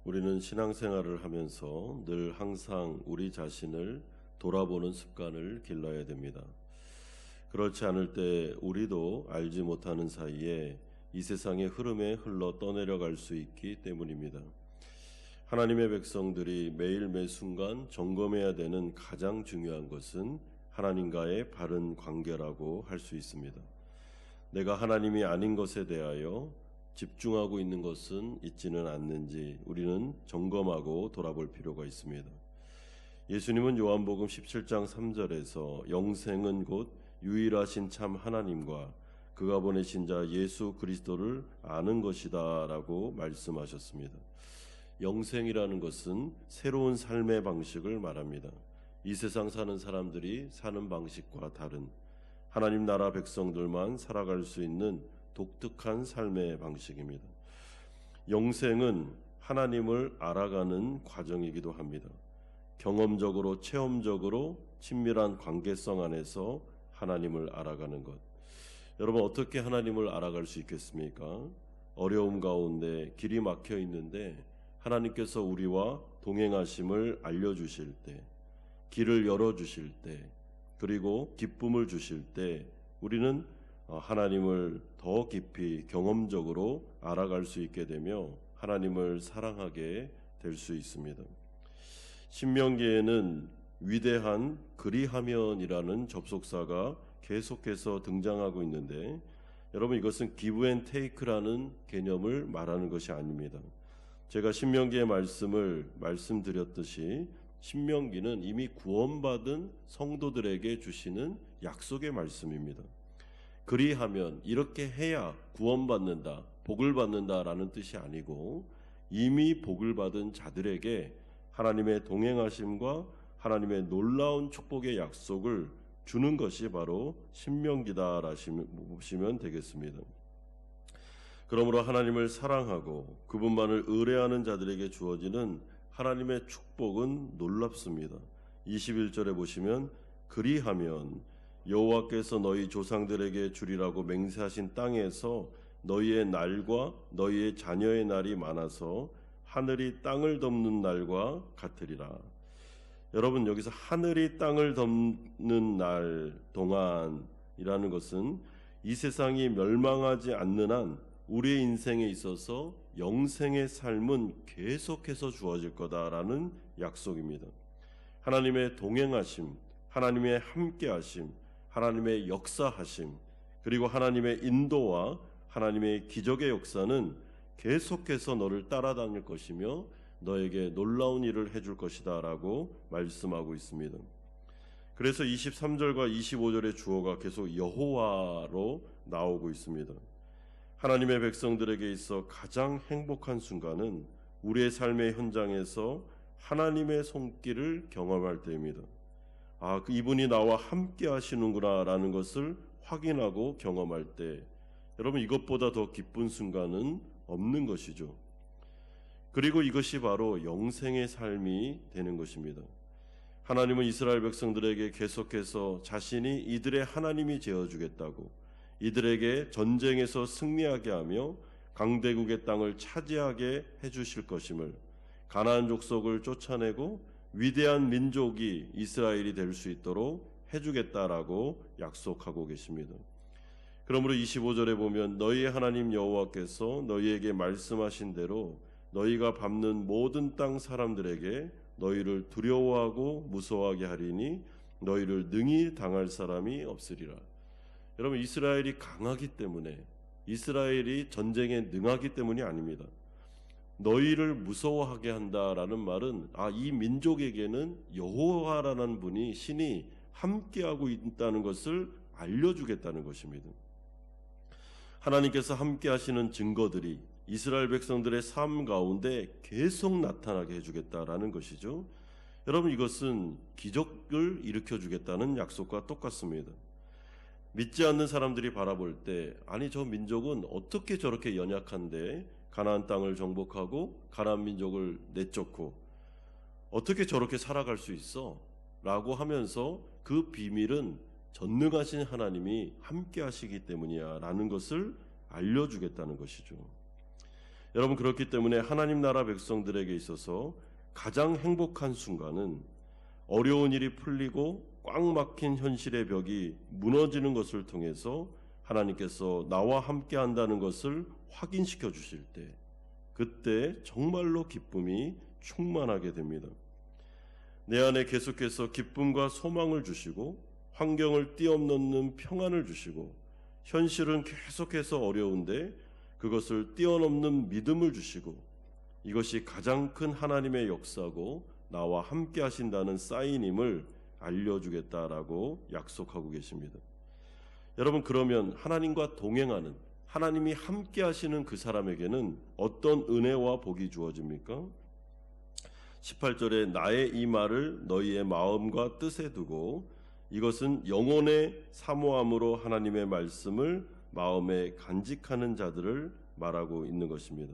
우리는 신앙생활을 하면서 늘 항상 우리 자신을 돌아보는 습관을 길러야 됩니다. 그렇지 않을 때 우리도 알지 못하는 사이에 이 세상의 흐름에 흘러 떠내려갈 수 있기 때문입니다. 하나님의 백성들이 매일 매순간 점검해야 되는 가장 중요한 것은 하나님과의 바른 관계라고 할 수 있습니다. 내가 하나님이 아닌 것에 대하여 집중하고 있는 것은 있지는 않는지 우리는 점검하고 돌아볼 필요가 있습니다. 예수님은 요한복음 17장 3절에서 영생은 곧 유일하신 참 하나님과 그가 보내신 자 예수 그리스도를 아는 것이다 라고 말씀하셨습니다. 영생이라는 것은 새로운 삶의 방식을 말합니다. 이 세상 사는 사람들이 사는 방식과 다른 하나님 나라 백성들만 살아갈 수 있는 독특한 삶의 방식입니다. 영생은 하나님을 알아가는 과정이기도 합니다. 경험적으로 체험적으로 친밀한 관계성 안에서 하나님을 알아가는 것. 여러분, 어떻게 하나님을 알아갈 수 있겠습니까? 어려움 가운데 길이 막혀 있는데 하나님께서 우리와 동행하심을 알려주실 때, 길을 열어주실 때, 그리고 기쁨을 주실 때 우리는 하나님을 더 깊이 경험적으로 알아갈 수 있게 되며 하나님을 사랑하게 될 수 있습니다. 신명기에는 위대한 그리하면이라는 접속사가 계속해서 등장하고 있는데 여러분, 이것은 give and take라는 개념을 말하는 것이 아닙니다. 제가 신명기의 말씀을 말씀드렸듯이 신명기는 이미 구원받은 성도들에게 주시는 약속의 말씀입니다. 그리하면, 이렇게 해야 구원받는다, 복을 받는다라는 뜻이 아니고 이미 복을 받은 자들에게 하나님의 동행하심과 하나님의 놀라운 축복의 약속을 주는 것이 바로 신명기다라고 보시면 되겠습니다. 그러므로 하나님을 사랑하고 그분만을 의뢰하는 자들에게 주어지는 하나님의 축복은 놀랍습니다. 21절에 보시면 그리하면 여호와께서 너희 조상들에게 주리라고 맹세하신 땅에서 너희의 날과 너희의 자녀의 날이 많아서 하늘이 땅을 덮는 날과 같으리라. 여러분, 여기서 하늘이 땅을 덮는 날 동안이라는 것은 이 세상이 멸망하지 않는 한 우리의 인생에 있어서 영생의 삶은 계속해서 주어질 거다라는 약속입니다. 하나님의 동행하심, 하나님의 함께하심, 하나님의 역사하심, 그리고 하나님의 인도와 하나님의 기적의 역사는 계속해서 너를 따라다닐 것이며 너에게 놀라운 일을 해줄 것이다 라고 말씀하고 있습니다. 그래서 23절과 25절의 주어가 계속 여호와로 나오고 있습니다. 하나님의 백성들에게 있어 가장 행복한 순간은 우리의 삶의 현장에서 하나님의 손길을 경험할 때입니다. 이분이 나와 함께 하시는구나 라는 것을 확인하고 경험할 때, 여러분, 이것보다 더 기쁜 순간은 없는 것이죠. 그리고 이것이 바로 영생의 삶이 되는 것입니다. 하나님은 이스라엘 백성들에게 계속해서 자신이 이들의 하나님이 되어주겠다고, 이들에게 전쟁에서 승리하게 하며 강대국의 땅을 차지하게 해주실 것임을, 가나안 족속을 쫓아내고 위대한 민족이 이스라엘이 될 수 있도록 해주겠다라고 약속하고 계십니다. 그러므로 25절에 보면 너희의 하나님 여호와께서 너희에게 말씀하신 대로 너희가 밟는 모든 땅 사람들에게 너희를 두려워하고 무서워하게 하리니 너희를 능히 당할 사람이 없으리라. 여러분, 이스라엘이 강하기 때문에, 이스라엘이 전쟁에 능하기 때문이 아닙니다. 너희를 무서워하게 한다라는 말은 이 민족에게는 여호와라는 분이, 신이 함께하고 있다는 것을 알려주겠다는 것입니다. 하나님께서 함께하시는 증거들이 이스라엘 백성들의 삶 가운데 계속 나타나게 해주겠다라는 것이죠. 여러분, 이것은 기적을 일으켜주겠다는 약속과 똑같습니다. 믿지 않는 사람들이 바라볼 때, 저 민족은 어떻게 저렇게 연약한데 가나안 땅을 정복하고 가나안 민족을 내쫓고 어떻게 저렇게 살아갈 수 있어? 라고 하면서 그 비밀은 전능하신 하나님이 함께 하시기 때문이야 라는 것을 알려주겠다는 것이죠. 여러분, 그렇기 때문에 하나님 나라 백성들에게 있어서 가장 행복한 순간은 어려운 일이 풀리고 꽉 막힌 현실의 벽이 무너지는 것을 통해서 하나님께서 나와 함께 한다는 것을 확인시켜 주실 때, 그때 정말로 기쁨이 충만하게 됩니다. 내 안에 계속해서 기쁨과 소망을 주시고 환경을 뛰어넘는 평안을 주시고 현실은 계속해서 어려운데 그것을 뛰어넘는 믿음을 주시고, 이것이 가장 큰 하나님의 역사고 나와 함께 하신다는 사인임을 알려주겠다라고 약속하고 계십니다. 여러분, 그러면 하나님과 동행하는, 하나님이 함께 하시는 그 사람에게는 어떤 은혜와 복이 주어집니까? 18절에 나의 이 말을 너희의 마음과 뜻에 두고, 이것은 영혼의 사모함으로 하나님의 말씀을 마음에 간직하는 자들을 말하고 있는 것입니다.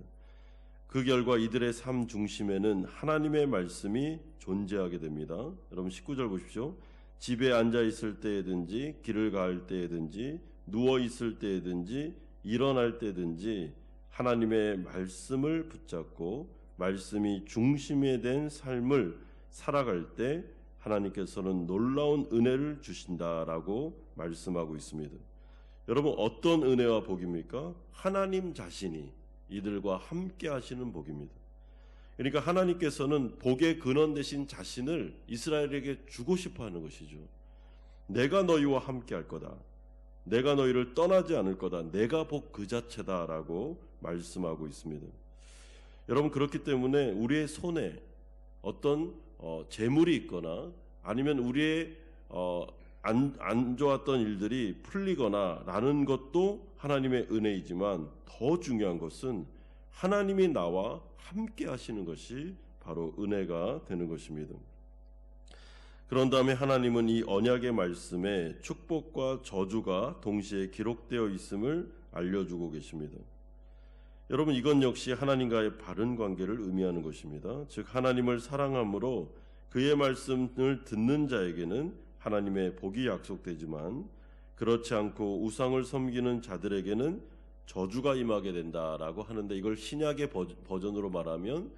그 결과 이들의 삶 중심에는 하나님의 말씀이 존재하게 됩니다. 여러분 19절 보십시오. 집에 앉아 있을 때에든지 길을 가을 때에든지 누워 있을 때에든지 일어날 때든지 하나님의 말씀을 붙잡고 말씀이 중심에 된 삶을 살아갈 때 하나님께서는 놀라운 은혜를 주신다라고 말씀하고 있습니다. 여러분, 어떤 은혜와 복입니까? 하나님 자신이 이들과 함께 하시는 복입니다. 그러니까 하나님께서는 복의 근원 되신 자신을 이스라엘에게 주고 싶어 하는 것이죠. 내가 너희와 함께 할 거다. 내가 너희를 떠나지 않을 거다. 내가 복 그 자체다라고 말씀하고 있습니다. 여러분, 그렇기 때문에 우리의 손에 어떤 재물이 있거나 아니면 우리의 안 좋았던 일들이 풀리거나 라는 것도 하나님의 은혜이지만 더 중요한 것은 하나님이 나와 함께 하시는 것이 바로 은혜가 되는 것입니다. 그런 다음에 하나님은 이 언약의 말씀에 축복과 저주가 동시에 기록되어 있음을 알려주고 계십니다. 여러분, 이건 역시 하나님과의 바른 관계를 의미하는 것입니다. 즉 하나님을 사랑함으로 그의 말씀을 듣는 자에게는 하나님의 복이 약속되지만 그렇지 않고 우상을 섬기는 자들에게는 저주가 임하게 된다라고 하는데, 이걸 신약의 버전으로 말하면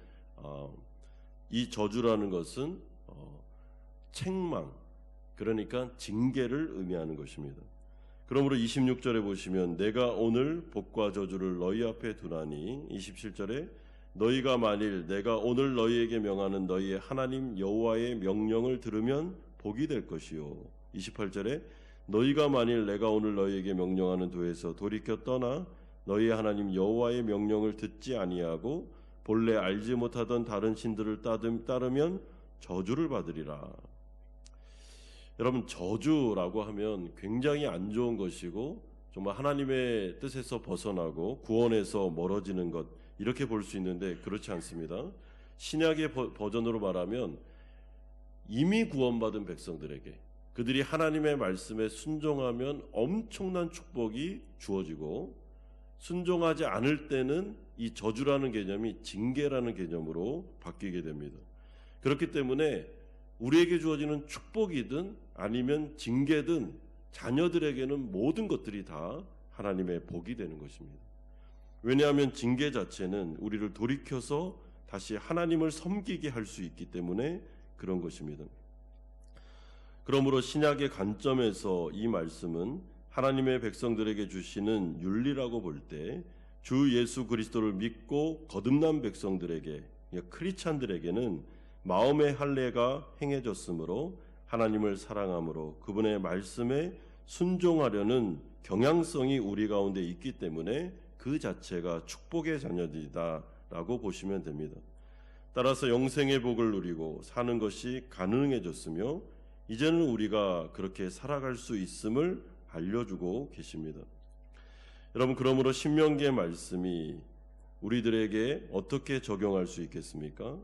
이 저주라는 것은 책망, 그러니까 징계를 의미하는 것입니다. 그러므로 26절에 보시면 내가 오늘 복과 저주를 너희 앞에 두나니, 27절에 너희가 만일 내가 오늘 너희에게 명하는 너희의 하나님 여호와의 명령을 들으면 복이 될 것이요, 28절에 너희가 만일 내가 오늘 너희에게 명령하는 도에서 돌이켜 떠나 너희의 하나님 여호와의 명령을 듣지 아니하고 본래 알지 못하던 다른 신들을 따르면 저주를 받으리라. 여러분, 저주라고 하면 굉장히 안 좋은 것이고 정말 하나님의 뜻에서 벗어나고 구원에서 멀어지는 것, 이렇게 볼 수 있는데 그렇지 않습니다. 신약의 버전으로 말하면 이미 구원받은 백성들에게, 그들이 하나님의 말씀에 순종하면 엄청난 축복이 주어지고, 순종하지 않을 때는 이 저주라는 개념이 징계라는 개념으로 바뀌게 됩니다. 그렇기 때문에 우리에게 주어지는 축복이든 아니면 징계든 자녀들에게는 모든 것들이 다 하나님의 복이 되는 것입니다. 왜냐하면 징계 자체는 우리를 돌이켜서 다시 하나님을 섬기게 할 수 있기 때문에 그런 것입니다. 그러므로 신약의 관점에서 이 말씀은 하나님의 백성들에게 주시는 윤리라고 볼 때 주 예수 그리스도를 믿고 거듭난 백성들에게, 크리스찬들에게는 마음의 할례가 행해졌으므로 하나님을 사랑함으로 그분의 말씀에 순종하려는 경향성이 우리 가운데 있기 때문에 그 자체가 축복의 자녀들이다라고 보시면 됩니다. 따라서 영생의 복을 누리고 사는 것이 가능해졌으며 이제는 우리가 그렇게 살아갈 수 있음을 알려주고 계십니다. 여러분, 그러므로 신명기의 말씀이 우리들에게 어떻게 적용할 수 있겠습니까?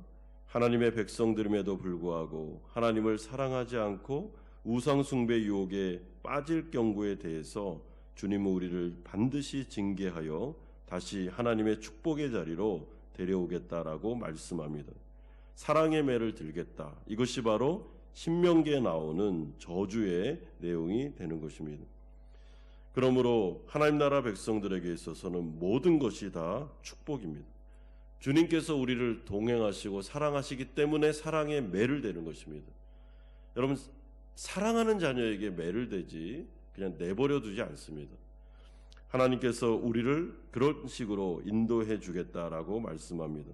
하나님의 백성들임에도 불구하고 하나님을 사랑하지 않고 우상 숭배 유혹에 빠질 경우에 대해서 주님은 우리를 반드시 징계하여 다시 하나님의 축복의 자리로 데려오겠다라고 말씀합니다. 사랑의 매를 들겠다. 이것이 바로 신명기에 나오는 저주의 내용이 되는 것입니다. 그러므로 하나님 나라 백성들에게 있어서는 모든 것이 다 축복입니다. 주님께서 우리를 동행하시고 사랑하시기 때문에 사랑에 매를 대는 것입니다. 여러분, 사랑하는 자녀에게 매를 대지 그냥 내버려 두지 않습니다. 하나님께서 우리를 그런 식으로 인도해 주겠다라고 말씀합니다.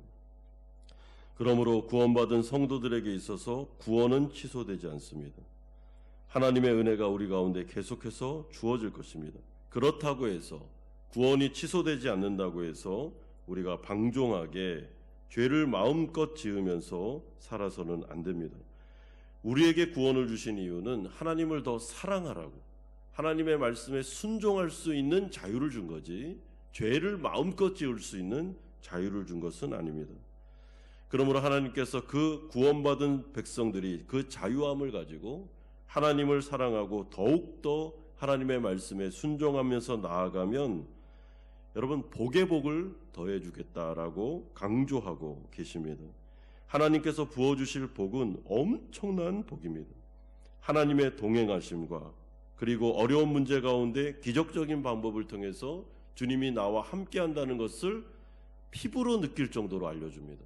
그러므로 구원받은 성도들에게 있어서 구원은 취소되지 않습니다. 하나님의 은혜가 우리 가운데 계속해서 주어질 것입니다. 그렇다고 해서 구원이 취소되지 않는다고 해서 우리가 방종하게 죄를 마음껏 지으면서 살아서는 안 됩니다. 우리에게 구원을 주신 이유는 하나님을 더 사랑하라고, 하나님의 말씀에 순종할 수 있는 자유를 준 거지 죄를 마음껏 지을 수 있는 자유를 준 것은 아닙니다. 그러므로 하나님께서 그 구원받은 백성들이 그 자유함을 가지고 하나님을 사랑하고 더욱더 하나님의 말씀에 순종하면서 나아가면 여러분 복의 복을 더해 주겠다라고 강조하고 계십니다. 하나님께서 부어주실 복은 엄청난 복입니다. 하나님의 동행하심과 그리고 어려운 문제 가운데 기적적인 방법을 통해서 주님이 나와 함께한다는 것을 피부로 느낄 정도로 알려줍니다.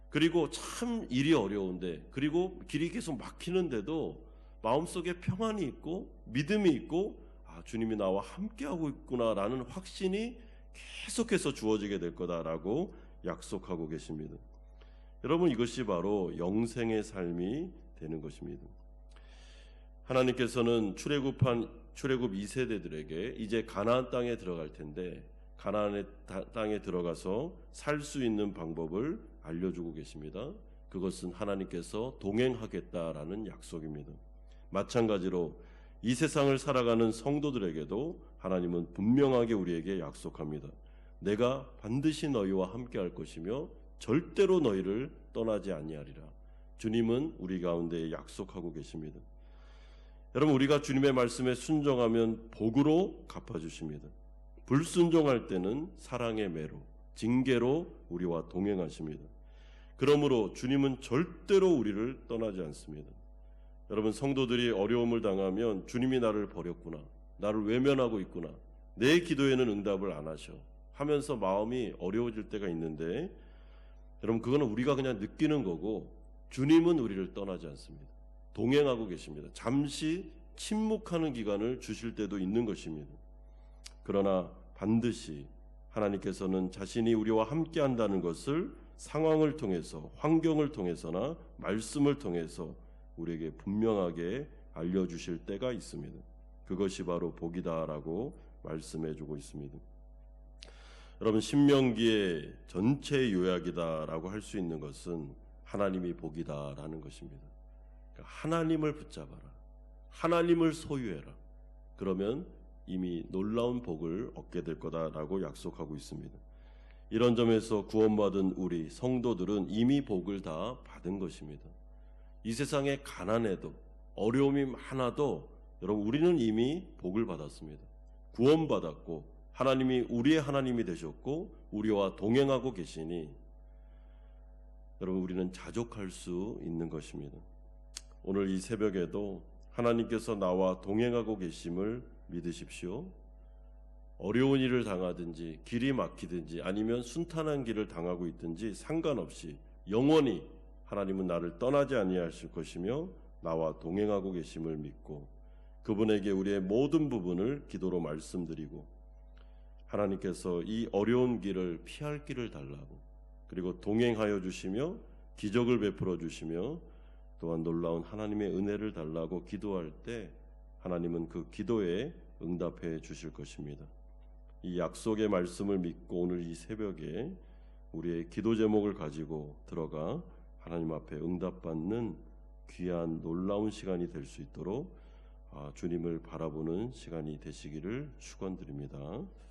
그리고 참 일이 어려운데, 그리고 길이 계속 막히는데도 마음속에 평안이 있고 믿음이 있고, 아, 주님이 나와 함께하고 있구나라는 확신이 계속해서 주어지게 될 거다라고 약속하고 계십니다. 여러분, 이것이 바로 영생의 삶이 되는 것입니다. 하나님께서는 출애굽 2세대들에게 이제 가나안 땅에 들어갈 텐데 가나안의 땅에 들어가서 살 수 있는 방법을 알려주고 계십니다. 그것은 하나님께서 동행하겠다라는 약속입니다. 마찬가지로 이 세상을 살아가는 성도들에게도 하나님은 분명하게 우리에게 약속합니다. 내가 반드시 너희와 함께할 것이며 절대로 너희를 떠나지 아니하리라. 주님은 우리 가운데 약속하고 계십니다. 여러분, 우리가 주님의 말씀에 순종하면 복으로 갚아주십니다. 불순종할 때는 사랑의 매로, 징계로 우리와 동행하십니다. 그러므로 주님은 절대로 우리를 떠나지 않습니다. 여러분, 성도들이 어려움을 당하면 주님이 나를 버렸구나, 나를 외면하고 있구나, 내 기도에는 응답을 안 하셔 하면서 마음이 어려워질 때가 있는데, 여러분, 그거는 우리가 그냥 느끼는 거고 주님은 우리를 떠나지 않습니다. 동행하고 계십니다. 잠시 침묵하는 기간을 주실 때도 있는 것입니다. 그러나 반드시 하나님께서는 자신이 우리와 함께 한다는 것을 상황을 통해서, 환경을 통해서나 말씀을 통해서 우리에게 분명하게 알려주실 때가 있습니다. 그것이 바로 복이다라고 말씀해주고 있습니다. 여러분, 신명기의 전체 요약이다라고 할 수 있는 것은 하나님이 복이다라는 것입니다. 그러니까 하나님을 붙잡아라, 하나님을 소유해라. 그러면 이미 놀라운 복을 얻게 될 거다라고 약속하고 있습니다. 이런 점에서 구원받은 우리 성도들은 이미 복을 다 받은 것입니다. 이 세상에 가난해도 어려움이 많아도 여러분, 우리는 이미 복을 받았습니다. 구원받았고 하나님이 우리의 하나님이 되셨고 우리와 동행하고 계시니 여러분, 우리는 자족할 수 있는 것입니다. 오늘 이 새벽에도 하나님께서 나와 동행하고 계심을 믿으십시오. 어려운 일을 당하든지 길이 막히든지 아니면 순탄한 길을 당하고 있든지 상관없이 영원히 하나님은 나를 떠나지 아니하실 것이며 나와 동행하고 계심을 믿고 그분에게 우리의 모든 부분을 기도로 말씀드리고 하나님께서 이 어려운 길을 피할 길을 달라고, 그리고 동행하여 주시며 기적을 베풀어 주시며 또한 놀라운 하나님의 은혜를 달라고 기도할 때 하나님은 그 기도에 응답해 주실 것입니다. 이 약속의 말씀을 믿고 오늘 이 새벽에 우리의 기도 제목을 가지고 들어가 하나님 앞에 응답받는 귀한 놀라운 시간이 될 수 있도록 주님을 바라보는 시간이 되시기를 축원드립니다.